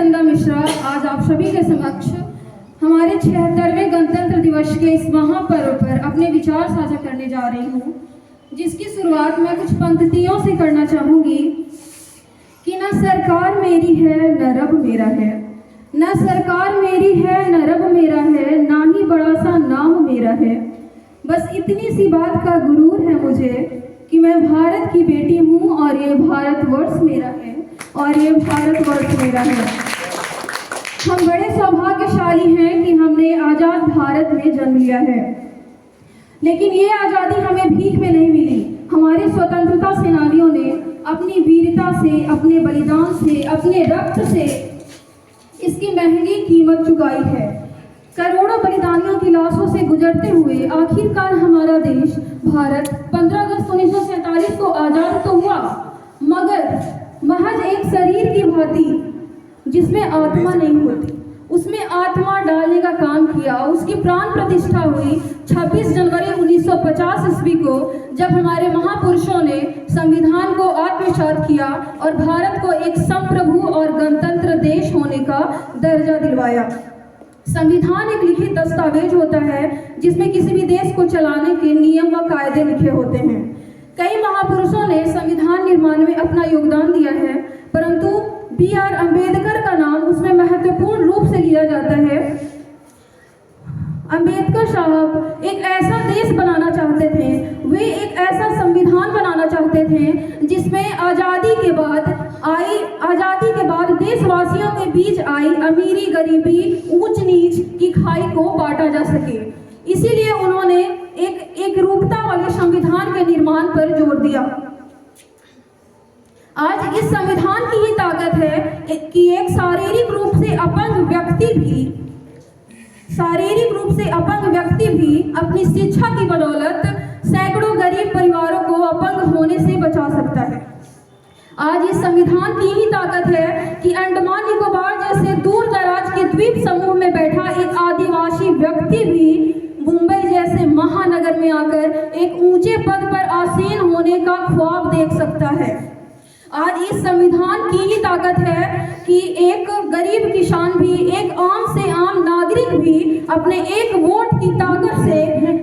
चंदा मिश्रा आज आप सभी के समक्ष हमारे 76वें गणतंत्र दिवस के इस महापर्व पर अपने विचार साझा करने जा रही हूँ, जिसकी शुरुआत मैं कुछ पंक्तियों से करना चाहूँगी कि न सरकार मेरी है न रब मेरा है, न सरकार मेरी है न रब मेरा है, ना ही बड़ा सा नाम मेरा है। बस इतनी सी बात का गुरूर है मुझे कि मैं भारत की बेटी हूँ और ये भारतवर्ष मेरा है, और ये भारतवर्ष मेरा है। हम बड़े सौभाग्यशाली हैं कि हमने आज़ाद भारत में जन्म लिया है, लेकिन ये आज़ादी हमें भीख में नहीं मिली। हमारे स्वतंत्रता सेनानियों ने अपनी वीरता से, अपने बलिदान से, अपने रक्त से इसकी महंगी कीमत चुकाई है। करोड़ों बलिदानियों की लाशों से गुजरते हुए आखिरकार हमारा देश भारत 15 अगस्त 1947 को आज़ाद तो हुआ, मगर महज एक शरीर की भांति जिसमें आत्मा नहीं होती, उसमें आत्मा डालने का काम किया। उसकी प्राण प्रतिष्ठा हुई 26 जनवरी 1950 ईस्वी को, जब हमारे महापुरुषों ने संविधान को आत्मसात किया और भारत को एक संप्रभु और गणतंत्र देश होने का दर्जा दिलवाया। संविधान एक लिखित दस्तावेज होता है जिसमें किसी भी देश को चलाने के नियम व कायदे लिखे होते हैं। कई महापुरुषों ने संविधान निर्माण में अपना योगदान दिया है, परंतु B.R. अम्बेडकर का नाम उसमें महत्वपूर्ण रूप से लिया जाता है। अम्बेडकर साहब एक ऐसा देश बनाना चाहते थे, वे एक ऐसा संविधान बनाना चाहते थे जिसमें आज़ादी के बाद देशवासियों के बीच आई अमीरी गरीबी ऊंच नीच की खाई को बांटा जा सके। इसीलिए उन्होंने एक रूपता वाले संविधान के निर्माण पर जोर दिया। आज इस संविधान की ही ताकत है कि एक शारीरिक रूप से अपंग व्यक्ति भी अपनी शिक्षा की बदौलत सैकड़ों गरीब परिवारों को अपंग होने से बचा सकता है। आज इस संविधान की ही ताकत है कि अंडमान निकोबार जैसे दूर दराज के द्वीप समूह में बैठा एक आदिवासी व्यक्ति भी मुंबई जैसे महानगर में आकर एक ऊंचे पद पर आसीन होने का ख्वाब देख सकता है। आज इस संविधान की ही ताकत है कि एक गरीब किसान भी, एक आम से आम नागरिक भी अपने एक वोट की ताकत से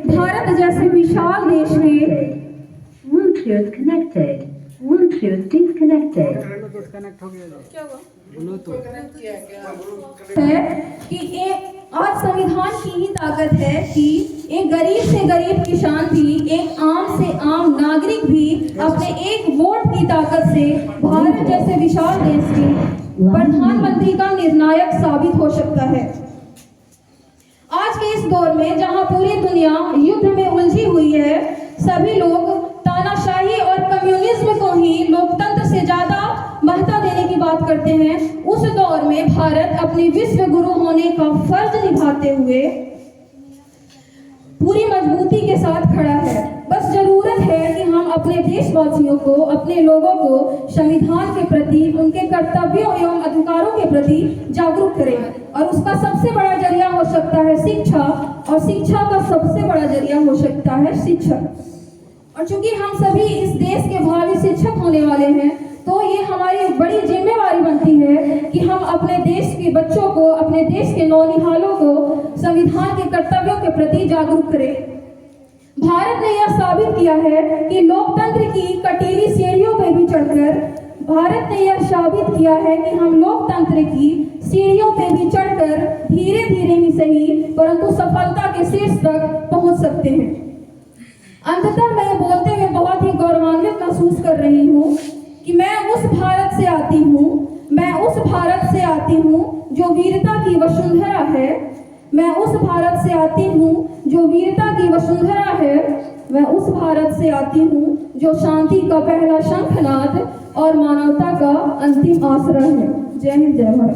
भारत जैसे विशाल देश में आज संविधान की ही ताकत है कि एक गरीब से गरीब किसान भी, एक आम से आम नागरिक भी अपने एक वोट की ताकत से भारत जैसे विशाल देश के प्रधानमंत्री का निर्णायक साबित हो सकता है। आज के इस दौर में जहां पूरी दुनिया युद्ध में उलझी हुई है, सभी लोग तानाशाही और कम्युनिज्म को ही लोकतंत्र से ज्यादा महत्व देने की बात करते हैं। उस दौर में भारत अपने विश्व गुरु होने का फर्ज निभाते हुए पूरी मजबूती के साथ खड़ा है। बस जरूरत है कि हम अपने देशवासियों को, अपने लोगों को संविधान के प्रति, उनके कर्तव्यों एवं अधिकारों के प्रति जागरूक करें, और उसका सबसे बड़ा जरिया हो सकता है शिक्षा, और शिक्षा का सबसे बड़ा जरिया हो सकता है शिक्षक। और चूंकि हम सभी इस देश के भावी शिक्षक होने वाले हैं, तो ये हमारी बड़ी जिम्मेवारी बनती है कि हम अपने देश के बच्चों को, अपने देश के नौनिहालों को संविधान के कर्तव्यों के प्रति जागरूक करें। भारत ने यह साबित किया है कि लोकतंत्र की कटीली सीढ़ियों पर भी चढ़कर, भारत ने यह साबित किया है कि हम लोकतंत्र की सीढ़ियों पर भी चढ़कर धीरे धीरे ही सही, परंतु सफलता के शीर्ष तक पहुंच सकते हैं। अंततः मैं बोलते हुए बहुत ही गौरवान्वित महसूस कर रही हूँ कि मैं उस भारत से आती हूँ जो वीरता की वसुंधरा है। मैं उस भारत से आती हूँ जो वीरता की वसुंधरा है। मैं उस भारत से आती हूँ जो शांति का पहला शंखनाद और मानवता का अंतिम आश्रय है। जय हिंद, जय भारत।